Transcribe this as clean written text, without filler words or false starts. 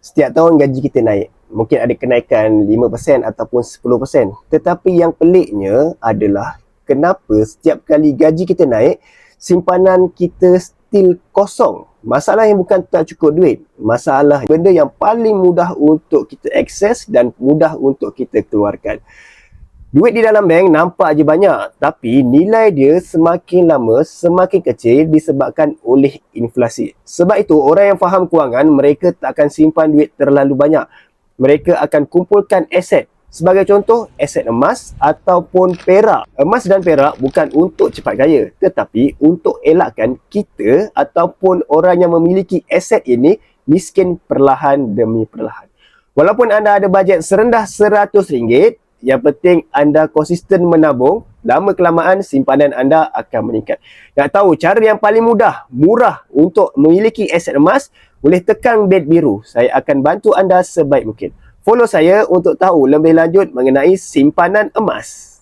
Setiap tahun gaji kita naik. Mungkin ada kenaikan 5% ataupun 10%. Tetapi yang peliknya adalah kenapa setiap kali gaji kita naik, simpanan kita still kosong. Masalah yang bukan tak cukup duit. Masalah benda yang paling mudah untuk kita akses dan mudah untuk kita keluarkan. Duit di dalam bank nampak je banyak, tapi nilai dia semakin lama semakin kecil disebabkan oleh inflasi. Sebab itu orang yang faham kewangan, mereka tak akan simpan duit terlalu banyak. Mereka akan kumpulkan aset. Sebagai contoh, aset emas ataupun perak. Emas dan perak bukan untuk cepat kaya, tetapi untuk elakkan kita ataupun orang yang memiliki aset ini miskin perlahan demi perlahan. Walaupun anda ada bajet serendah RM100, yang penting anda konsisten menabung, lama kelamaan simpanan anda akan meningkat. Nak tahu cara yang paling murah untuk memiliki aset emas? Boleh tekan bed biru. Saya akan bantu anda sebaik mungkin. Follow saya untuk tahu lebih lanjut mengenai simpanan emas.